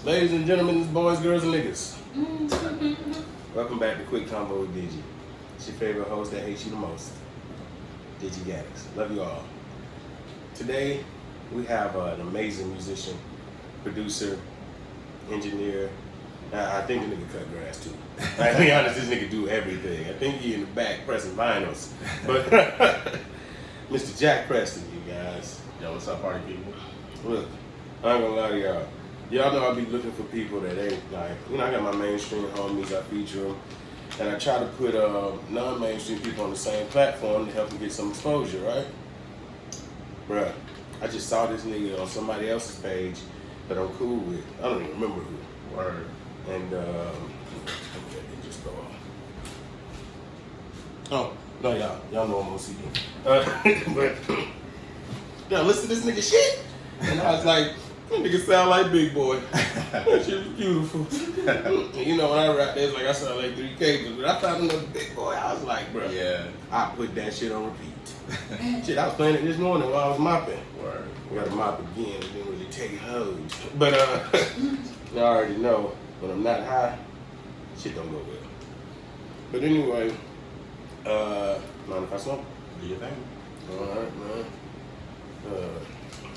Ladies and gentlemen, boys, girls, and niggas. Welcome back to Quick Convo with Digi. It's your favorite host that hates you the most, Digi Gaddix. Love you all. Today, we have an amazing musician, producer, engineer. I think the nigga cut grass too. To be honest, this nigga do everything. I think he in the back pressing vinyls. But Mr. Jack Preston, you guys. Yo, what's up, party people? Look, I ain't gonna lie to y'all. Y'all know I be looking for people that ain't like, I got my mainstream homies, I feature them, and I try to put non-mainstream people on the same platform to help them get some exposure, right? Bruh, I just saw this nigga on somebody else's page that I'm cool with. I don't even remember who. Word. And it just go on. Oh, no, y'all know I'm on CD. But, yeah, listen to this nigga shit. And I was like, that nigga sound like Big Boy. That shit was beautiful. You know, when I rap, it's like I sound like 3K, but I found another Big Boy. I was like, bro, Yeah. I put that shit on repeat. Shit, I was playing it this morning while I was mopping. Word. We got to mop again. It didn't really take hold. But I already know when I'm not high, shit don't go well. But anyway, mind if I smoke? Do your thing. All right, man.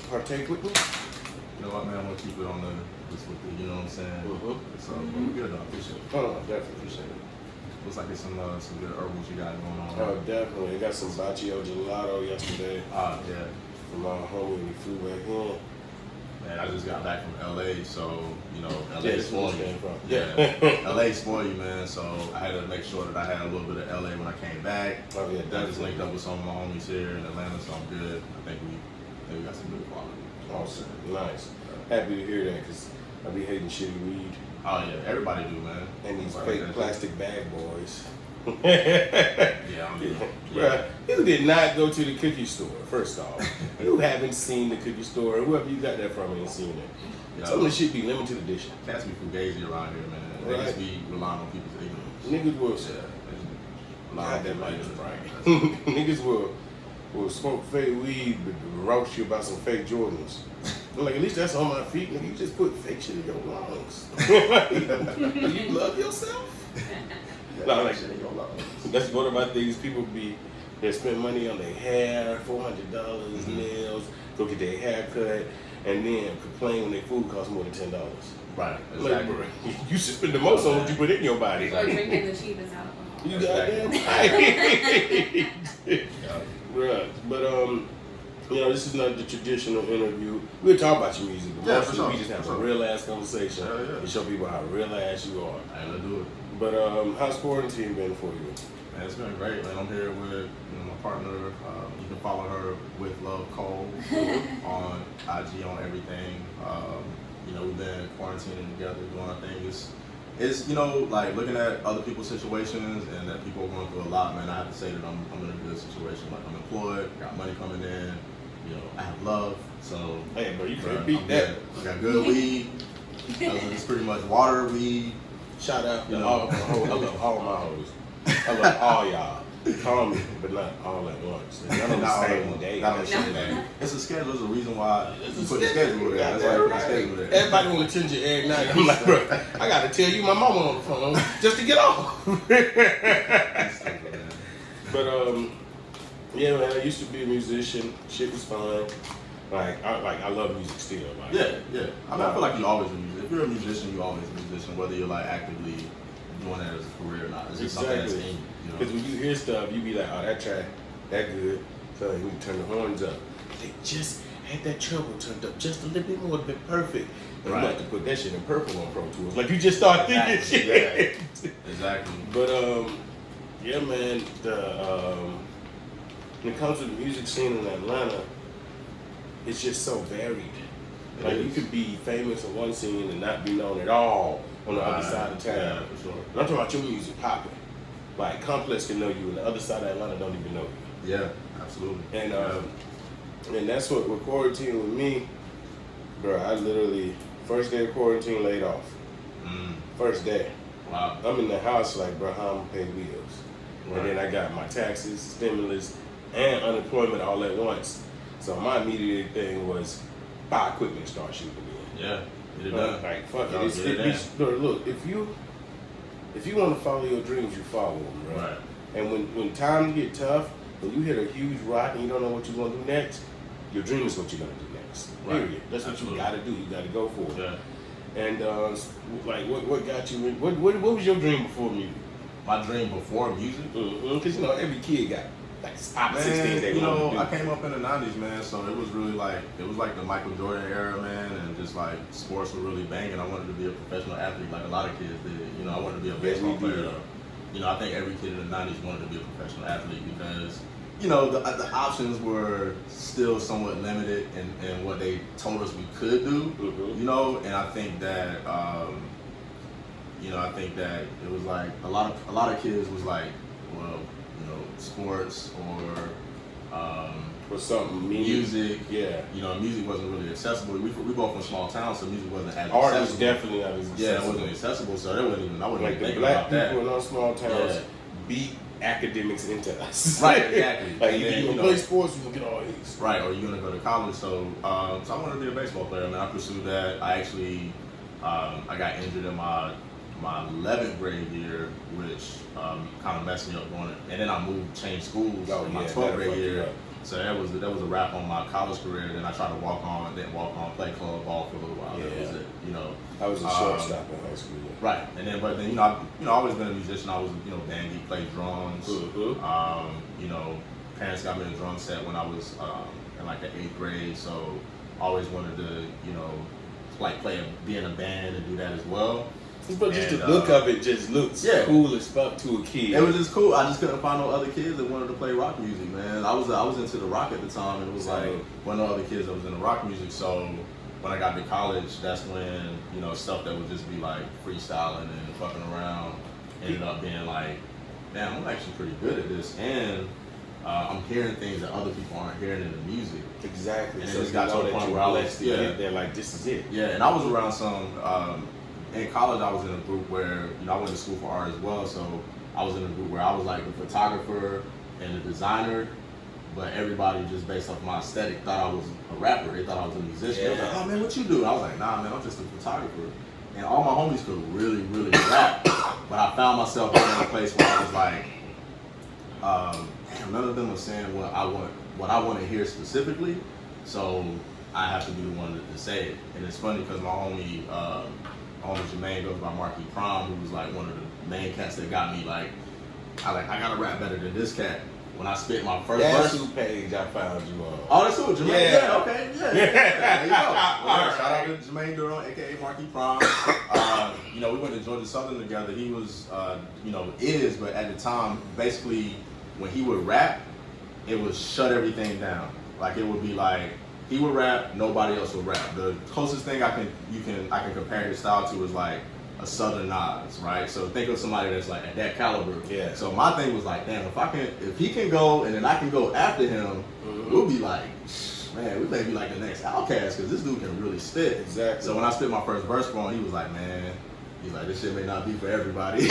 Partake with me? You know what, man? I'm gonna keep it on just with the, you know what I'm saying? So, we're good, though. Appreciate it. Oh, definitely. Appreciate it. Looks like there's some good herbals you got going on. Oh, definitely. Got some Baccio Gelato yesterday. Yeah. From my homie when he flew back in. Man, I just got back from LA, so, you know, LA Yeah, spoiled you. Yeah. LA spoiled you, man, so I had to make sure that I had a little bit of LA when I came back. Oh, yeah, I just linked up with some of my homies here in Atlanta, so I'm good. I think we got some good quality. Awesome. Nice. Happy to hear that, because I be hating shitty weed. Oh, yeah, everybody do, man. And these Everybody fake does. plastic bag boys. Yeah, I'm good. Bruh, you did not go to the cookie store, first off. You haven't seen the cookie store. Whoever you got that from ain't seen it. Yeah. Some of the shit be limited edition. Cats be fugazi around here, man. They Right. just be relying on people's ignorance. Niggas will, Yeah. that light is bright. Niggas will smoke fake weed but roast you about some fake Jordans. I'm like, at least that's on my feet. Nigga, you just put fake shit in your lungs. You love yourself? No, like shit in your lungs. That's one of my things. People they spend money on their hair, $400, nails, go get their hair cut, and then complain when their food costs more than $10. Right, Like, exactly. bro, you should spend the most on what you put in your body. Or drinking the cheapest alcohol. You goddamn right. Right. But you know, this is not the traditional interview. We'll talk about your music, but Yeah, mostly for sure, we just have for a sure. real ass conversation Yeah. to show people how real ass you are. Hey, let's do it. But how's quarantine been for you? Man, it's been great, man. I'm here with my partner. You can follow her with Love Cole on IG on everything. You know, we've been quarantining together, doing our thing. It's you know, like looking at other people's situations and that people are going through a lot, man. I have to say that I'm in a good situation. Like I'm employed, got money coming in. You know, I have love. So Hey, bro, you bro, can't beat I'm that. good. I got good weed. It's pretty much water, weed. Shout out to You know. all my hoes. I love all my hoes. I love all y'all. Call me, but not all at once. Not on the Not same all at day. Not on the same day. It's a schedule. There's a reason why you put the schedule. schedule there. That's why you put the schedule there. Everybody want to attend you every night. I'm like, bro, I got to tell you my mama on the phone just to get off. But yeah, man, I used to be a musician. Shit was fun. I love music still. Like, Yeah. I mean, I feel like you always a musician. If you're a musician, you always a musician, whether you're like actively doing that as a career or not. It's just something that's in you. Because when you hear stuff, you be like, oh, that track, that good. So you turn the horns up. They just had that treble turned up just a little bit more to be perfect. And Right. you have to put that shit in purple on Pro Tools. Like you just start thinking shit. Exactly. But yeah, man. When it comes to the music scene in Atlanta, it's just so varied. Like you could be famous in one scene and not be known at all on the other side of town. Yeah, for sure. And I'm talking about your music popping. Like Complex can know you, and the other side of Atlanta don't even know you. Yeah, absolutely. And that's what with quarantine with me, bro. I literally first day of quarantine laid off. First day. Wow. I'm in the house like, bro, how I'm gonna pay bills? Right. And then I got my taxes, stimulus, and unemployment all at once. So my immediate thing was buy equipment and start shooting again. Yeah. Get it done. Like fuck No, it. Look, if you want to follow your dreams, you follow them, right? And when times get tough, when you hit a huge rock and you don't know what you're gonna do next, your dream is what you're gonna do next. Period. That's what you gotta do. You gotta go for it. Yeah. And like, what got you? What was your dream before music? My dream before music? Because you know every kid got like opposite things they want to do. I came up in the '90s, man, so it was really like the Michael Jordan era, man, and just like sports were really banging. I wanted to be a professional athlete, like a lot of kids did. You know, I wanted to be a baseball player. You know, I think every kid in the '90s wanted to be a professional athlete because, you know, the options were still somewhat limited in what they told us we could do. You know, and I think that it was like a lot of kids was like, well, you know, sports or something music. Yeah. You know, music wasn't really accessible. We both from small towns, so music wasn't as accessible. Art was definitely not as accessible. Yeah, it wasn't accessible, so I wouldn't even like think the black about that. people in those small towns beat academics into us. Right, exactly. Like and then, you play sports, you can get all A's. Right, or you're gonna go to college. So I wanted to be a baseball player, man. I pursued that. I actually I got injured in my 11th grade year, which kind of messed me up going. And then I changed schools in my 12th grade year. So that was a wrap on my college career. Then I tried to play club ball for a little while. That was it, you know. I was a shortstop in high school. Right, and then you know, I've always been a musician. I was, you know, band geek, played drums. You know, parents got me a drum set when I was in like the 8th grade. So always wanted to, you know, be in a band and do that as well. But just the look of it just looks cool as fuck to a kid. It was just cool. I just couldn't find no other kids that wanted to play rock music, man. I was into the rock at the time, and it was like one of the other kids that was into rock music. So when I got to college, that's when, you know, stuff that would just be like freestyling and fucking around ended up being like, damn, I'm actually pretty good at this, and I'm hearing things that other people aren't hearing in the music. Exactly. And it just got to a point where I was, they're like, this is it. Yeah, and I was around some. In college, I was in a group where, you know, I went to school for art as well, so I was in a group where I was like the photographer and the designer, but everybody just based off my aesthetic thought I was a rapper. They thought I was a musician. They was like, oh man, what you do? And I was like, nah man, I'm just a photographer. And all my homies could really, really rap, but I found myself in a place where I was like, damn, none of them was saying what I want to hear specifically, so I have to be the one to say it. And it's funny because my homie Jermaine goes by Marquis Prom, who was like one of the main cats that got me like, I gotta rap better than this cat. When I spit my first verse. That's who page I found you on. Oh, that's who, Jermaine? Yeah, okay, yeah. There you go. Shout out to Jermaine Durham, aka Marquis Prom. You know, we went to Georgia Southern together. He was, you know, but at the time, basically, when he would rap, it would shut everything down. Like it would be like, he would rap, nobody else would rap. The closest thing I can compare his style to is like a Southern Nas, right? So think of somebody that's like at that caliber. Yeah. So my thing was like, damn, if he can go and then I can go after him, we'll be like, man, we may be like the next Outkast because this dude can really spit. Exactly. So when I spit my first verse for him, he was like, man, he's like, this shit may not be for everybody.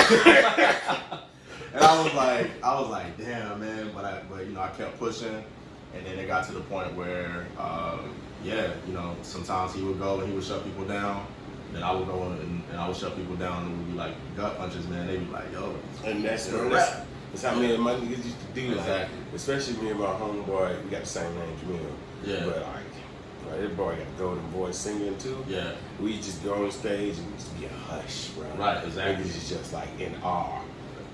And I was like, damn, man. But you know, I kept pushing. And then it got to the point where, you know, sometimes he would go and he would shut people down. Then I would go and I would shut people down, and it would be like gut punches, man. They'd be like, yo. And that's how me and my niggas used to do. Exactly. Like, especially me and my homeboy, we got the same name, Jamil. Yeah. But like, this boy got a golden voice singing too. Yeah. We just go on stage and it used to be a hush, bro. Right, exactly. Niggas is just like in awe.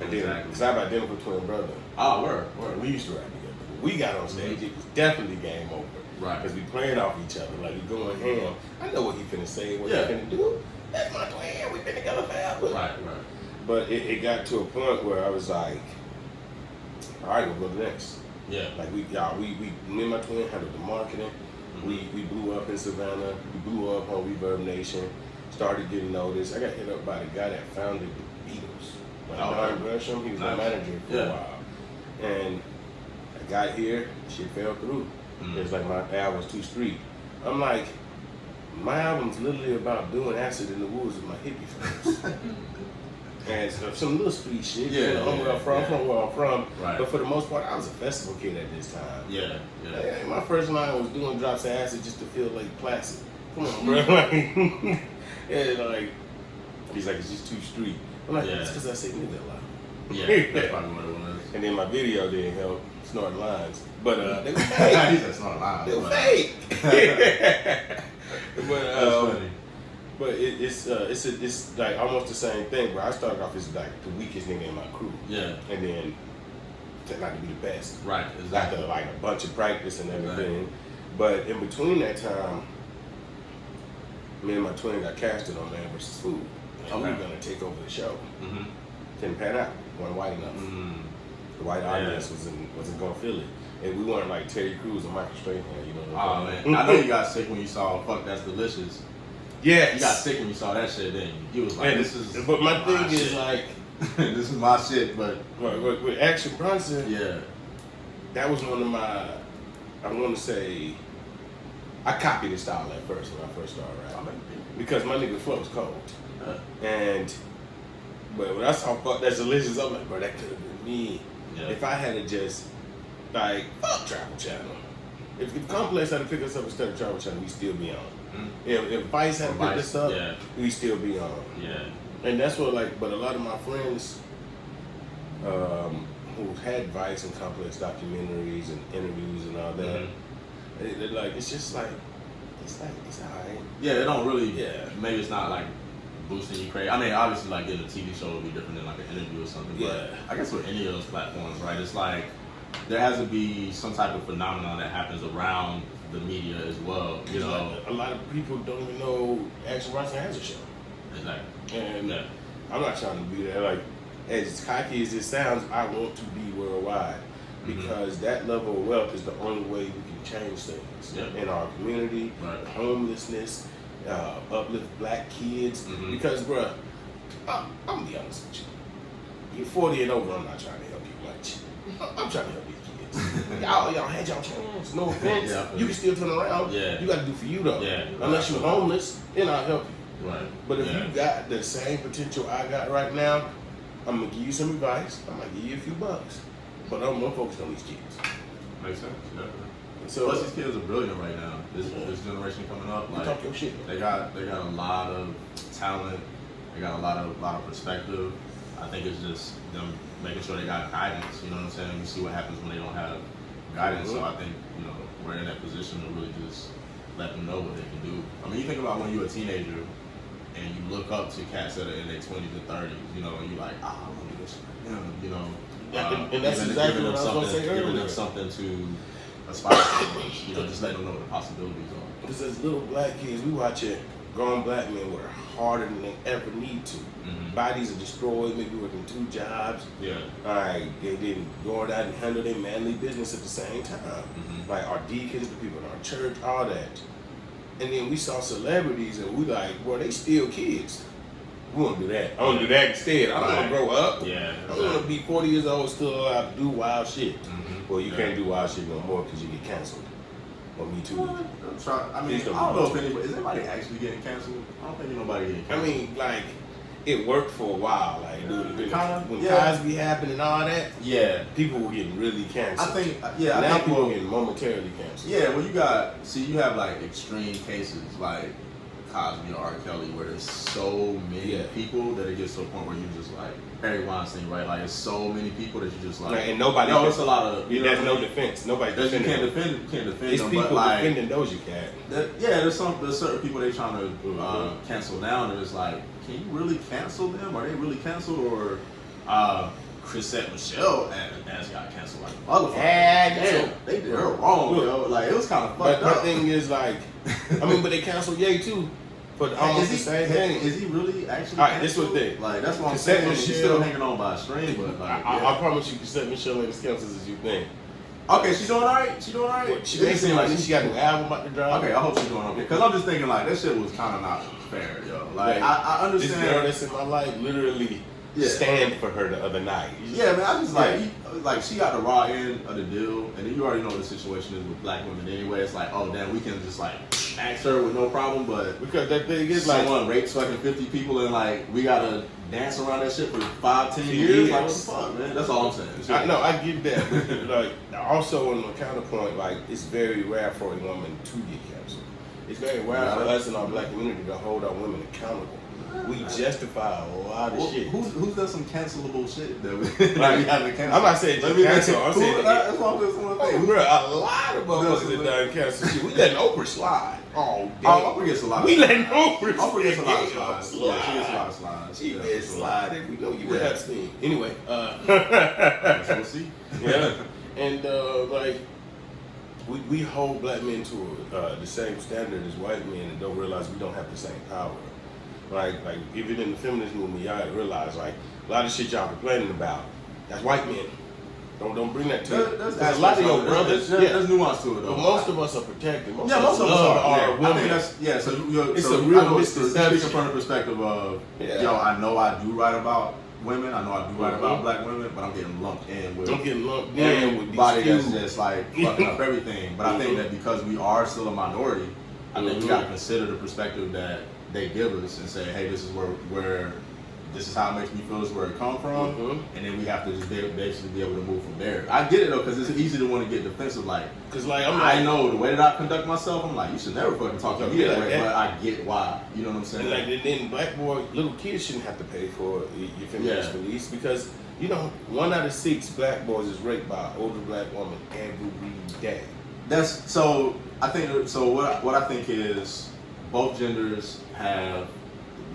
And then, because I'm identical twin brother. Oh, word. We used to rap together. We got on stage, it was definitely game over. Right. Because we playing off each other, like we going ham. I know what he finna say, what he finna do. That's my twin, we've been together forever. Right. But it got to a point where I was like, all right, we'll go next. Yeah. Like me and my twin handled the marketing. We blew up in Savannah. We blew up on Reverb Nation. Started getting noticed. I got hit up by the guy that founded the Beatles. Like Don Gresham, he was my manager for a while. And I got here, shit fell through. It was like my album was too street. I'm like, my album's literally about doing acid in the woods with my hippie friends. And some little street shit. From where I'm from. Right. But for the most part, I was a festival kid at this time. Yeah. My first line was doing drops of acid just to feel like placid. Come on, bro. And like, he's like, it's just too street. I'm like, Yeah. it's because I say nigga a lot. Yeah, that's probably what it was. And then my video didn't help snorting lines. But they were He fake. said snorting lines. They were but- fake. That's But funny. but it's like almost the same thing. Where I started off as like the weakest nigga in my crew. Yeah. And then turned out to be the best. Right. Exactly. After like a bunch of practice and everything. Right. But in between that time, me and my twin got casted on Man vs. Food. And we were Okay. gonna take over the show. Mm-hmm. Didn't pan out. Wasn't white enough. The white audience wasn't gonna feel it. And we weren't like Terry Crews or Michael Strahan, you know what Oh I'm man, saying? I know you got sick when you saw "Fuck That's Delicious." Yes. You got sick when you saw that shit. Then you was like, And "This is." but my thing is shit. like, this is my shit. But with Action Bronson, yeah, that was one of my, I want to say, I copied his style at first when I first started rapping. Because my nigga flow was cold. But when I saw Fuck That's Delicious, I'm like, bro, that could have been me. Yeah. If I had just, like, fuck Travel Channel. If Complex had to pick us up instead of Travel Channel, we'd still be on. If Vice had to pick us up, we'd still be on. Yeah. And that's what, like, but a lot of my friends who had Vice and Complex documentaries and interviews and all that, they're like, it's alright. Yeah, it don't really. Yeah. Maybe it's not like boosting you crazy. I mean, obviously, like getting a TV show would be different than like an interview or something. But Yeah. I guess with any of those platforms, right? It's like there has to be some type of phenomenon that happens around the media as well. You know. Like, a lot of people don't even know Action Bronson has a show. Exactly. And Yeah. I'm not trying to be there. Like, as cocky as it sounds, I want to be worldwide. Because that level of wealth is the only way we can change things in our community, Right. homelessness, uplift black kids. Because, bruh, I'm gonna be honest with you. You're 40 and over, I'm not trying to help you much. I'm trying to help these kids. y'all had y'all chance, no offense. Yeah, you can still turn around. Yeah. You gotta do for you though. Yeah. Unless you're homeless, then I'll help you. Right. But if you got the same potential I got right now, I'm gonna give you some advice. I might give you a few bucks. But I'm more focused on these kids. Makes sense. Yeah. So Plus, these kids are brilliant right now. This generation coming up, like talk your shit. they got a lot of talent. They got a lot of perspective. I think it's just them making sure they got guidance. You know what I'm saying? You see what happens when they don't have guidance. So I think we're in that position to really just let them know what they can do. I mean, you think about when you're a teenager and you look up to cats that are in their 20s and 30s. And you're like, I want to do this. And that's exactly what I was going to say earlier. Giving them something to aspire to, just let them know what the possibilities are. Because as little black kids, we watch it. Grown black men work harder than they ever need to. Bodies are destroyed, maybe working 2 jobs. Yeah. Like, they didn't go out and handle their manly business at the same time. Like our deacons, the people in our church, all that. And then we saw celebrities and we like, well, they still kids. We want to do that. I want to do that instead. I don't want to grow up. Yeah. I want to be 40 years old, still allowed to do wild shit. Well, you can't do wild shit no more because you get canceled. Or me too. I mean, I don't know if anybody, is anybody actually getting canceled? I don't think nobody getting I canceled. mean, like, it worked for a while. Like, when yeah. Cosby happened and all that, yeah. people were getting really canceled. I think, now people are getting momentarily canceled. Yeah, well, you have like extreme cases like Cosby or R. Kelly where there's so many people that it gets to a point where you just like, Harry Weinstein, right? Like, there's so many people that you just like, and nobody. No, it's a lot of. There's no defense. Nobody You defending can't them. defend It's them, people but like, defending Doja Cat. there's certain people they trying to cancel down, and it's like, can you really cancel them? Are they really canceled? Or Chrisette Michelle as got canceled like a motherfucker. Damn, they did her wrong, yo. Like, it was kind of fucked But up. my thing is like, I mean, but they canceled Ye too. For almost the same thing. Is he really actually? All right, this was the thing. Like, that's what I'm Chrisette saying. Michelle- She's still hanging on by a string, but like, I promise you, Chrisette Michelle ain't as canceled as you think. okay, she doing all right. She doing all right. She may seem like she got an album about to drop. Okay, I hope she's doing okay. Because I'm just thinking like that shit was kind of not fair, yo. Like, I This understand. girl that's in my life literally stand for her the other night. Yeah, man, I just like she got the raw end of the deal, and then you already know what the situation is with black women anyway. It's like, oh damn, we can just like ask her with no problem, but Because that thing is like, someone rapes fucking 50 people and like we gotta dance around that shit for 5-10 years. Like, what the fuck, man? That's all I'm saying. I know, I get that. But like, also on the counterpoint, like, it's very rare for a woman to get canceled. It's very rare for us in our black community to hold our women accountable. We justify a lot of shit. Who's done some cancelable shit that we haven't canceled? I'm not saying cancel. I'm saying that's what I'm just want to think. Bro, a lot of motherfuckers that done cancel shit. We letting Oprah slide. Oh, damn. Oprah gets a lot of We letting Oprah Oprah gets a lot of slides. slides. Yeah, she gets a lot of slides. She been sliding. We know you would have seen. Anyway, So we'll see. yeah. And like we hold black men to the same standard as white men and don't realize we don't have the same power. Like even in the feminist movement, y'all gotta realize like a lot of shit y'all complaining about, that's white men. Don't bring that to it. There's a lot of your brothers. There's nuance to it though. But most of us are protected. Most of us are women. I mean, it's a real misconception. Speaking from the perspective of, yo, I know I do write about women. I know I do write about black women, but I'm getting lumped in with. Everybody that's just like fucking up everything. But I think that because we are still a minority, I think we gotta consider the perspective that they give us and say, hey, this is where this is how it makes me feel, this is where it come from, and then we have to just basically be able to move from there. I get it though, because it's easy to want to get defensive, I know the way that I conduct myself, I'm like, you should never fucking talk to me that way, but I get why, you know what I'm saying? And then black little kids shouldn't have to pay for your feminist release, because 1 out of 6 black boys is raped by an older black woman every day. That's so. I think so. What I think is both genders have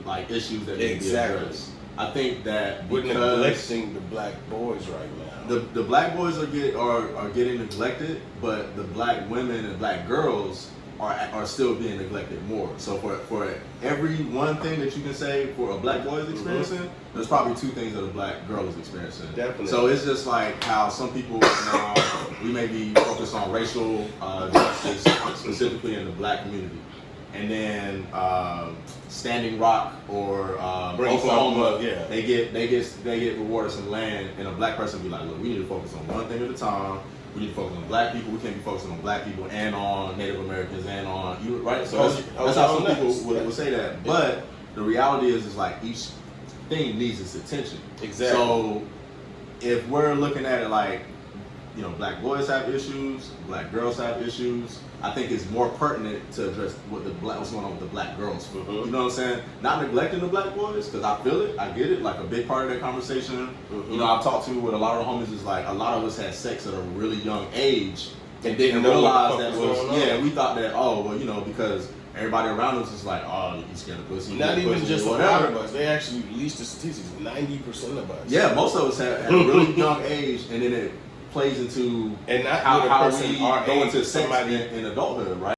like issues that need to be addressed. I think that we're neglecting the black boys right now. The black boys are getting neglected, but the black women and black girls are still being neglected more. So for every one thing that you can say for a black boy is experiencing, there's probably 2 things that a black girl is experiencing. Definitely. So it's just like how some people now, we may be focused on racial justice, specifically in the black community. And then Standing Rock or Oklahoma, they get rewarded some land, and a black person be like, look, we need to focus on one thing at a time. We need to focus on black people. We can't be focusing on black people and on Native Americans and on you, right? So that's how some people would say that. But the reality is like each thing needs its attention. Exactly. So if we're looking at it like, black boys have issues, black girls have issues, I think it's more pertinent to address what's going on with the black girls. You know what I'm saying? Not neglecting the black boys, because I feel it, I get it. Like a big part of that conversation, I've talked to with a lot of the homies is like a lot of us had sex at a really young age and didn't realize that we thought that because everybody around us is like, oh, you scared of pussy. Not even just a lot of us. They actually released the statistics. 90% of us. Yeah, most of us had a really young age, and then it plays into and not how we go into sex in adulthood, right?